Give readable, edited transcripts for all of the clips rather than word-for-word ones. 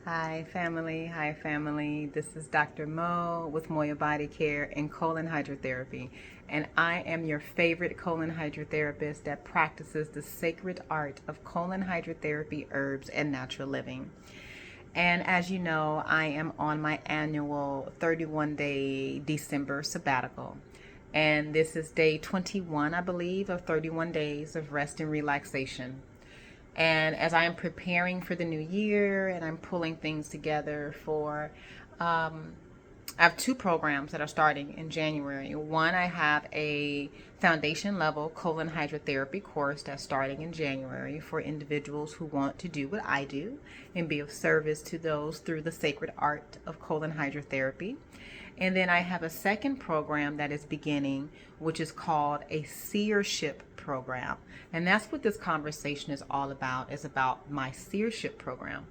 Hi family, hi family. This is Dr. Mo with Moya Body Care and Colon Hydrotherapy. And I am your favorite colon hydrotherapist that practices the sacred art of colon hydrotherapy, herbs, and natural living. And as you know, I am on my annual 31-day December sabbatical. And this is day 21, I believe, of 31 days of rest and relaxation. And as I am preparing for the new year and I'm pulling things together for, I have two programs that are starting in January. One, I have a foundation level colon hydrotherapy course that's starting in January for individuals who want to do what I do and be of service to those through the sacred art of colon hydrotherapy. And then I have a second program that is beginning, which is called a Seership program. And that's what this conversation is all about, is about my Seership program.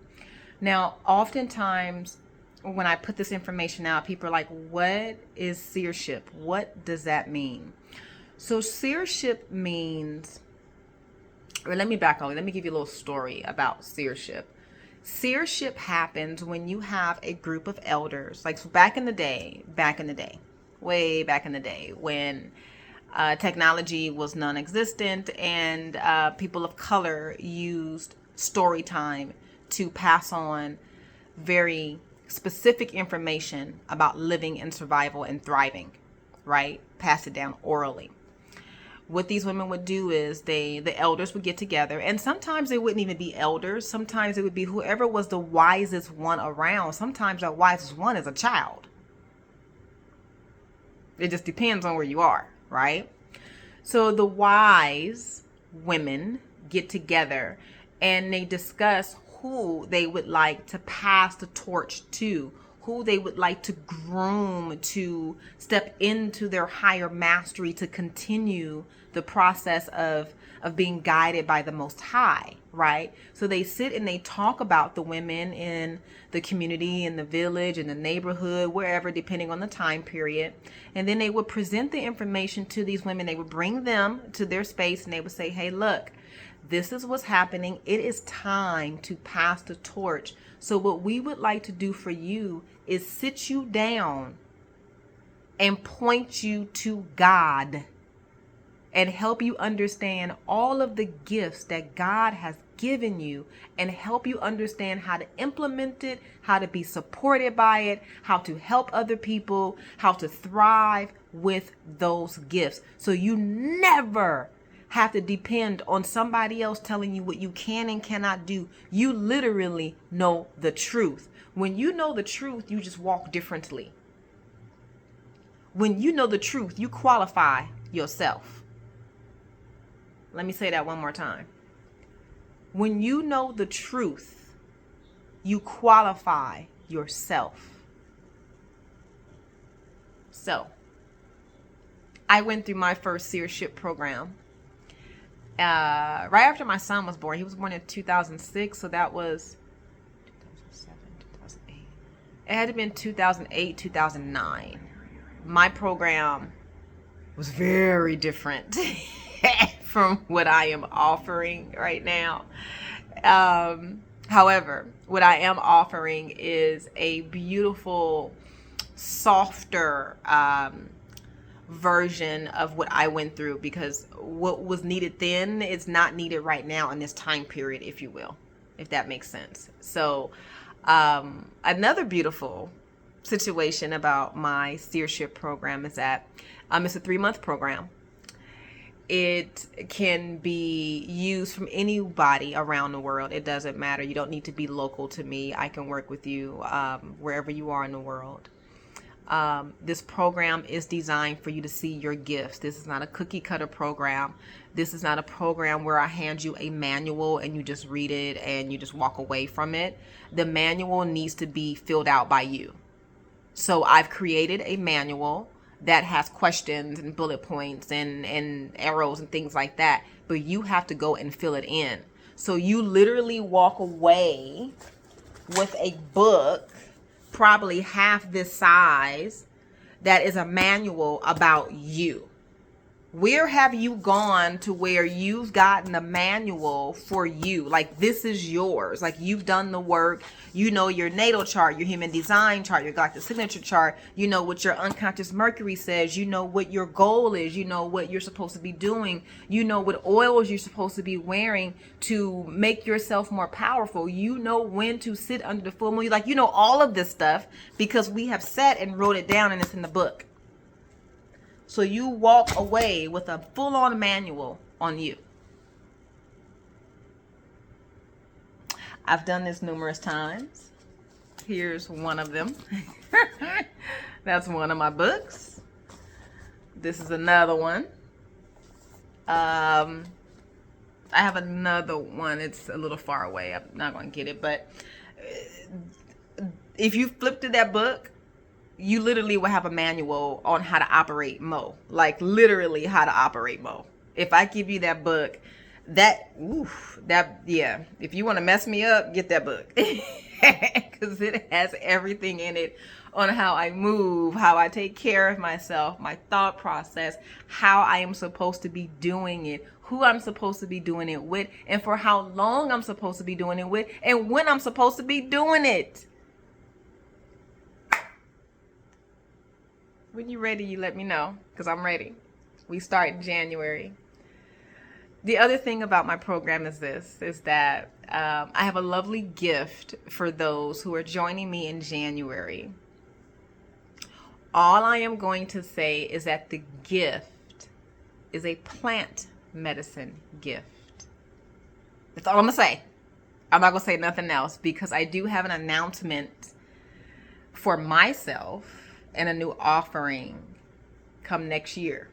Now, oftentimes when I put this information out, people are like, what is Seership? What does that mean? So Seership means, or let me back on, let me give you a little story about Seership. Seership happens when you have a group of elders, like so back in the day, way back in the day when technology was non-existent and people of color used story time to pass on very specific information about living and survival and thriving, right? Pass it down orally. What these women would do is the elders would get together, and sometimes they wouldn't even be elders. Sometimes it would be whoever was the wisest one around. Sometimes that wisest one is a child. It just depends on where you are, right? So the wise women get together and they discuss who they would like to pass the torch to, who they would like to groom to step into their higher mastery, to continue the process of being guided by the Most High, right? So they sit and they talk about the women in the community, in the village, in the neighborhood, wherever, depending on the time period. And then they would present the information to these women. They would bring them to their space and they would say, hey, look, this is what's happening. It is time to pass the torch. So what we would like to do for you is sit you down and point you to God and help you understand all of the gifts that God has given you and help you understand how to implement it, how to be supported by it, how to help other people, how to thrive with those gifts. So you never have to depend on somebody else telling you what you can and cannot do. You literally know the truth. When you know the truth, you just walk differently. When you know the truth, you qualify yourself. Let me say that one more time. When you know the truth, you qualify yourself. So, I went through my first Seership program right after my son was born. He was born in 2006, so that was 2007, 2008. It had to have been 2008, 2009. My program was very different from what I am offering right now. However, what I am offering is a beautiful, softer version of what I went through, because what was needed then is not needed right now in this time period, if you will, if that makes sense. So another beautiful situation about my Seership program is that it's a 3-month program. It can be used from anybody around the world. It doesn't matter. You don't need to be local to me. I can work with you wherever you are in the world. This program is designed for you to see your gifts. This is not a cookie cutter program. This is not a program where I hand you a manual and you just read it and you just walk away from it. The manual needs to be filled out by you. So I've created a manual that has questions and bullet points and arrows and things like that, but you have to go and fill it in. So you literally walk away with a book, probably half this size, that is a manual about you. Where have you gone to where you've gotten a manual for you? Like, this is yours. Like, you've done the work. You know your natal chart, your human design chart, your galactic signature chart. You know what your unconscious Mercury says. You know what your goal is. You know what you're supposed to be doing. You know what oils you're supposed to be wearing to make yourself more powerful. You know when to sit under the full moon. Like, you know all of this stuff because we have sat and wrote it down and it's in the book. So you walk away with a full-on manual on you. I've done this numerous times. Here's one of them. That's one of my books. This is another one. I have another one. It's a little far away. I'm not going to get it. But if you flip to that book, you literally will have a manual on how to operate Mo. Like, literally how to operate Mo. If I give you that book, yeah. If you want to mess me up, get that book. Because it has everything in it on how I move, how I take care of myself, my thought process, how I am supposed to be doing it, who I'm supposed to be doing it with, and for how long I'm supposed to be doing it with, and when I'm supposed to be doing it. When you're ready, you let me know, because I'm ready. We start in January. The other thing about my program is that I have a lovely gift for those who are joining me in January. All I am going to say is that the gift is a plant medicine gift. That's all I'm going to say. I'm not going to say nothing else because I do have an announcement for myself and a new offering come next year.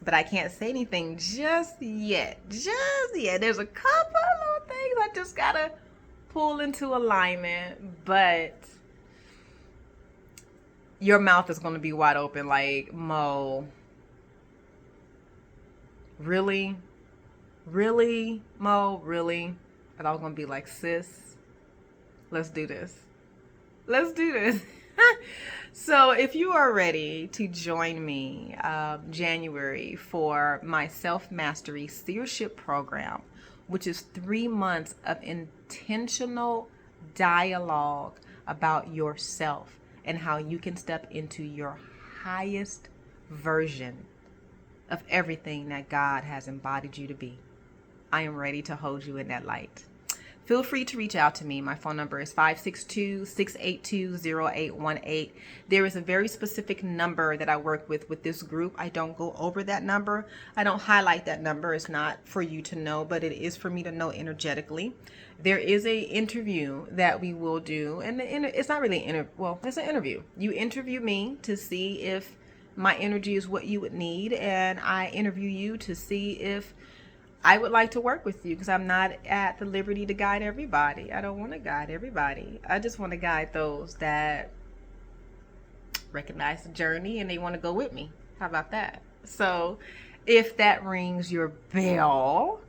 But I can't say anything just yet. There's a couple of things I just gotta pull into alignment, but your mouth is gonna be wide open like, Mo, really? Really, Mo, really? And I was gonna be like, sis, let's do this. So if you are ready to join me January for my self-mastery Seership program, which is 3 months of intentional dialogue about yourself and how you can step into your highest version of everything that God has embodied you to be, I am ready to hold you in that light. Feel free to reach out to me. My phone number is 562-682-0818. There is a very specific number that I work with this group. I don't go over that number. I don't highlight that number. It's not for you to know, but it is for me to know energetically. There is a interview that we will do, and it's not really it's an interview. You interview me to see if my energy is what you would need, and I interview you to see if I would like to work with you, because I'm not at the liberty to guide everybody. I don't want to guide everybody. I just want to guide those that recognize the journey and they want to go with me. How about that? So if that rings your bell,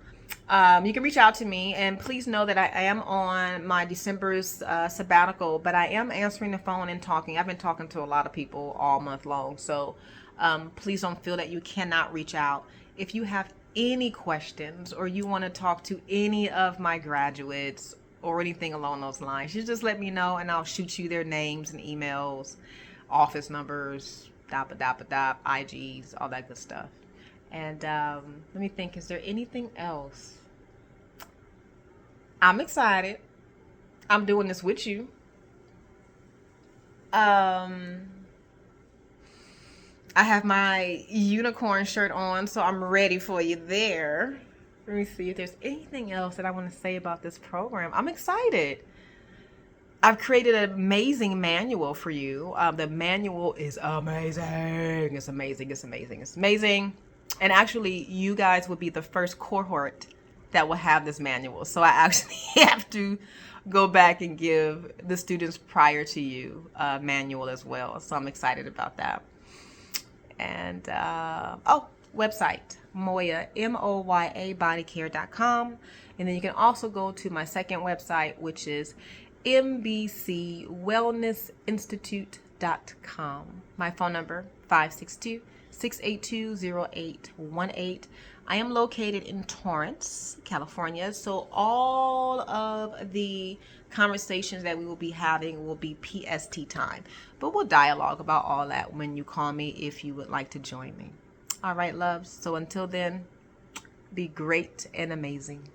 you can reach out to me, and please know that I am on my December's sabbatical, but I am answering the phone and talking. I've been talking to a lot of people all month long. So please don't feel that you cannot reach out. If you have any questions or you want to talk to any of my graduates or anything along those lines, you just let me know and I'll shoot you their names and emails, office numbers, IGs, all that good stuff. And let me think, is there anything else? I'm excited. I'm doing this with you. I have my unicorn shirt on, so I'm ready for you there. Let me see if there's anything else that I want to say about this program. I'm excited. I've created an amazing manual for you. The manual is amazing. It's amazing. And actually, you guys will be the first cohort that will have this manual. So I actually have to go back and give the students prior to you a manual as well. So I'm excited about that. And website, Moya, Moya bodycare.com. And then you can also go to my second website, which is mbcwellnessinstitute.com. My phone number, 562 682-0818. I am located in Torrance, California, so all of the conversations that we will be having will be PST time. But we'll dialogue about all that when you call me if you would like to join me. All right, loves. So until then, be great and amazing.